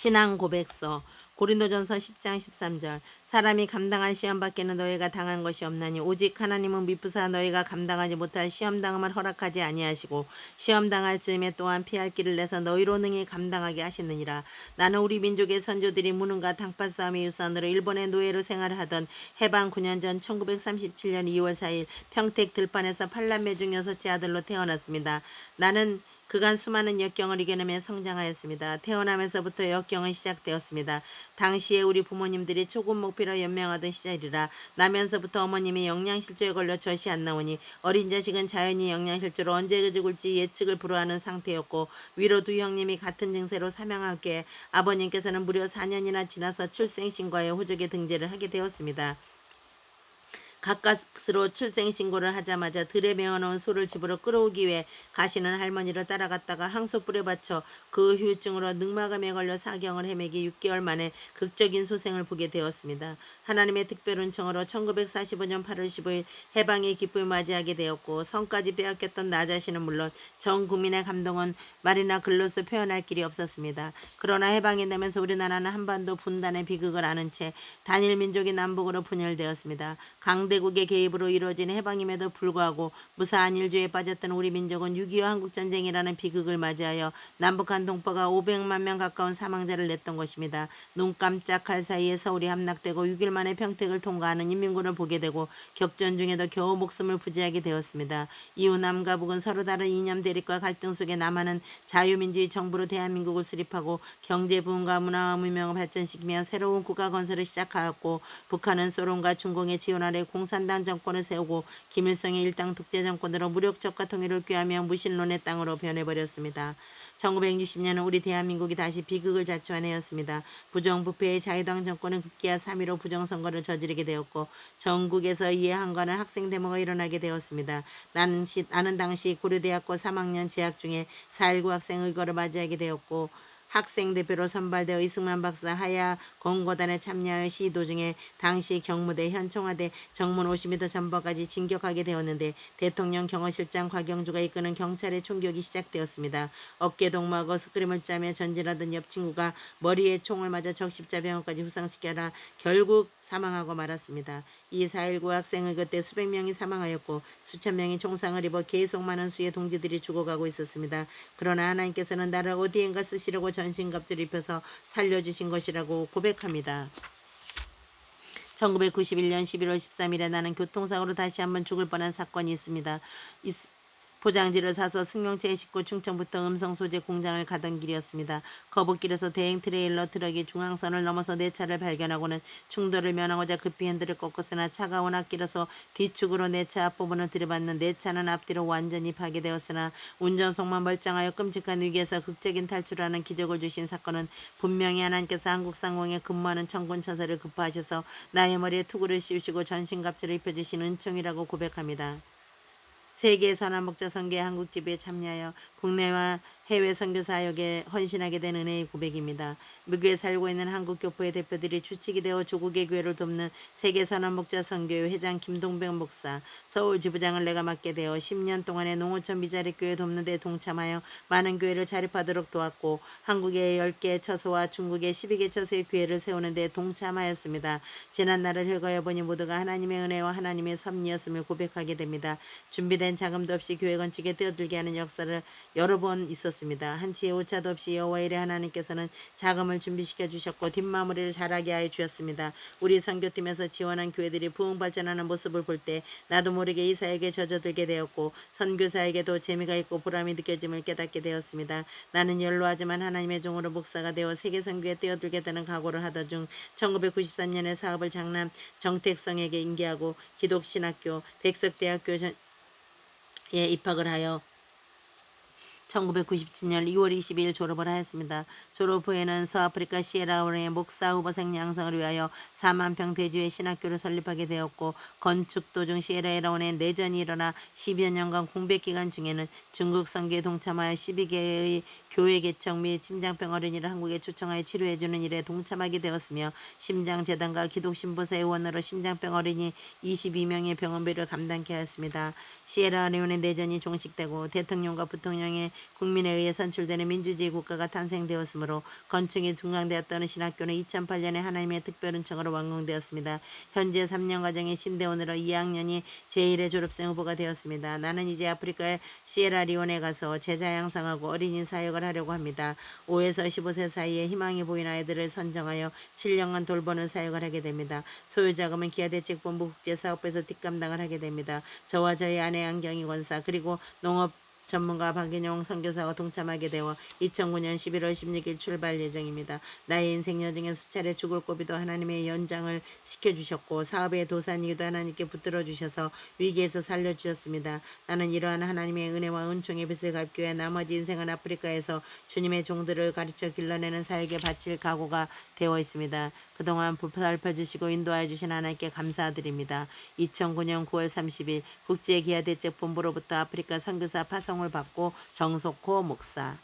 신앙 고백서 고린도전서 10장 13절 사람이 감당할 시험 밖에는 너희가 당한 것이 없나니 오직 하나님은 미쁘사 너희가 감당하지 못할 시험 당함을 허락하지 아니하시고 시험 당할 즈음에 또한 피할 길을 내서 너희로 능히 감당하게 하시느니라. 나는 우리 민족의 선조들이 무능과 당파 싸움의 유산으로 일본의 노예로 생활하던 해방 9년 전 1937년 2월 4일 평택 들판에서 팔남매 중 여섯째 아들로 태어났습니다. 나는 그간 수많은 역경을 이겨내며 성장하였습니다. 태어나면서부터 역경은 시작되었습니다. 당시에 우리 부모님들이 초급 목표로 연명하던 시절이라 나면서부터 어머님이 영양실조에 걸려 젖이 안 나오니 어린 자식은 자연히 영양실조로 언제 죽을지 예측을 불허하는 상태였고 위로 두 형님이 같은 증세로 사망하기에 아버님께서는 무려 4년이나 지나서 출생신고에 호적에 등재를 하게 되었습니다. 가까스로 출생신고를 하자마자 들에 메어놓은 소를 집으로 끌어오기 위해 가시는 할머니를 따라갔다가 항소불에 받쳐 그 후유증으로 늑마감에 걸려 사경을 헤매기 6개월 만에 극적인 소생을 보게 되었습니다. 하나님의 특별 은총으로 1945년 8월 15일 해방의 기쁨을 맞이하게 되었고 성까지 빼앗겼던 나 자신은 물론 전 국민의 감동은 말이나 글로서 표현할 길이 없었습니다. 그러나 해방이 되면서 우리나라는 한반도 분단의 비극을 아는 채 단일 민족이 남북으로 분열되었습니다. 강대국의 개입으로 이루어진 해방임에도 불구하고 무사한 일주에 빠졌던 우리 민족은 6.25 한국전쟁이라는 비극을 맞이하여 남북한 동포가 500만 명 가까운 사망자를 냈던 것입니다. 눈 깜짝할 사이에 서울이 함락되고 6일 만에 평택을 통과하는 인민군을 보게 되고 격전 중에도 겨우 목숨을 부지하게 되었습니다. 이후 남과 북은 서로 다른 이념 대립과 갈등 속에 남한은 자유민주주의 정부로 대한민국을 수립하고 경제 부흥과 문화와 문명을 발전시키며 새로운 국가 건설을 시작하였고 북한은 소련과 중공의 지원 아래 공산당 정권을 세우고 김일성의 일당 독재 정권으로 무력적과 통일을 꾀하며 무신론의 땅으로 변해버렸습니다. 1960년은 우리 대한민국이 다시 비극을 자초한 해였습니다. 부정부패의 자유당 정권은 급기야 3.15 부정선거를 저지르게 되었고 전국에서 이에 항거하는 학생 데모가 일어나게 되었습니다. 나는 당시 고려대학교 3학년 재학 중에 4.19 학생 의거를 맞이하게 되었고 학생 대표로 선발되어 이승만 박사 하야 공고단에 참여하여 시도 중에 당시 경무대 현 청와대 정문 50m 전방까지 진격하게 되었는데 대통령 경호실장 곽영주가 이끄는 경찰의 총격이 시작되었습니다. 어깨 동무하고 스크림을 짜며 전진하던 옆 친구가 머리에 총을 맞아 적십자병원까지 후상시켜라 결국 사망하고 말았습니다. 이 4.19 학생을 그때 수백 명이 사망하였고 수천 명이 총상을 입어 계속 많은 수의 동지들이 죽어가고 있었습니다. 그러나 하나님께서는 나를 어디엔가 쓰시려고 전신갑주를 입혀서 살려주신 것이라고 고백합니다. 1991년 11월 13일에 나는 교통사고로 다시 한번 죽을 뻔한 사건이 있습니다. 포장지를 사서 승용차에 싣고 충청부터 음성소재 공장을 가던 길이었습니다. 거북길에서 대행 트레일러 트럭이 중앙선을 넘어서 내 차를 발견하고는 충돌을 면하고자 급히 핸들을 꺾었으나 차가 워낙 길어서 뒤축으로 내 차 앞부분을 들이받는 내 차는 앞뒤로 완전히 파괴되었으나 운전석만 멀쩡하여 끔찍한 위기에서 극적인 탈출하는 기적을 주신 사건은 분명히 하나님께서 한국상공에 근무하는 청군 처사를 급파하셔서 나의 머리에 투구를 씌우시고 전신갑주를 입혀주신 은총이라고 고백합니다. 세계 선한목자 선교회 한국지부에 참여하여 국내와 해외 선교 사역에 헌신하게 된 은혜의 고백입니다. 미국에 살고 있는 한국 교포의 대표들이 주축이 되어 조국의 교회를 돕는 세계 선한목자 선교회 회장 김동백 목사, 서울 지부장을 내가 맡게 되어 10년 동안의 농어촌 미자립 교회 돕는 데 동참하여 많은 교회를 자립하도록 도왔고 한국의 10개 처소와 중국의 12개 처소의 교회를 세우는 데 동참하였습니다. 지난날을 흘거해 보니 모두가 하나님의 은혜와 하나님의 섭리였음을 고백하게 됩니다. 준비된 자금도 없이 교회 건축에 뛰어들게 하는 역사를 여러 번 있었습니다. 한치의 오차도 없이 여호와의 일에 하나님께서는 자금을 준비시켜 주셨고 뒷마무리를 잘하게 하여 주셨습니다. 우리 선교팀에서 지원한 교회들이 부흥 발전하는 모습을 볼 때 나도 모르게 이 사역에 젖어들게 되었고 선교사에게도 재미가 있고 보람이 느껴짐을 깨닫게 되었습니다. 나는 연로하지만 하나님의 종으로 목사가 되어 세계 선교에 뛰어들겠다는 각오를 하던 중 1993년에 사업을 장남 정택성에게 인계하고 기독신학교 백석대학교에 입학을 하여 1997년 2월 22일 졸업을 하였습니다. 졸업 후에는 서아프리카 시에라오네의 목사 후보생 양성을 위하여 4만 평 대지의 신학교를 설립하게 되었고 건축 도중 시에라오네에 내전이 일어나 10여 년간 공백 기간 중에는 중국 선교에 동참하여 12개의 교회 개척 및 심장병 어린이를 한국에 초청하여 치료해주는 일에 동참하게 되었으며 심장재단과 기독신보사 의원으로 심장병 어린이 22명의 병원비를 감당케 하였습니다. 시에라레온의 내전이 종식되고 대통령과 부통령의 국민에 의해 선출되는 민주주의 국가가 탄생되었으므로 건축이 중강되었다는 신학교는 2008년에 하나님의 특별 은총으로 완공되었습니다. 현재 3년 과정의 신대원으로 2학년이 제1의 졸업생 후보가 되었습니다. 나는 이제 아프리카의 시에라리온에 가서 제자 양성하고 어린이 사역을 하려고 합니다. 5에서 15세 사이에 희망이 보이는 아이들을 선정하여 7년간 돌보는 사역을 하게 됩니다. 소유 자금은 기아대책본부 국제사업부에서 뒷감당을 하게 됩니다. 저와 저희 아내 안경희 권사 그리고 농업 전문가 박인용 선교사와 동참하게 되어 2009년 11월 16일 출발 예정입니다. 나의 인생 여정에 수차례 죽을 고비도 하나님의 연장을 시켜주셨고 사업의 도산이기도 하나님께 붙들어 주셔서 위기에서 살려주셨습니다. 나는 이러한 하나님의 은혜와 은총의 빚을 갚기 위해 나머지 인생은 아프리카에서 주님의 종들을 가르쳐 길러내는 사역에 바칠 각오가 되어 있습니다. 그동안 살펴주시고 인도하여 주신 하나님께 감사드립니다. 2009년 9월 30일 국제기아대책본부로부터 아프리카 선교사 파송을 받고 정석호 목사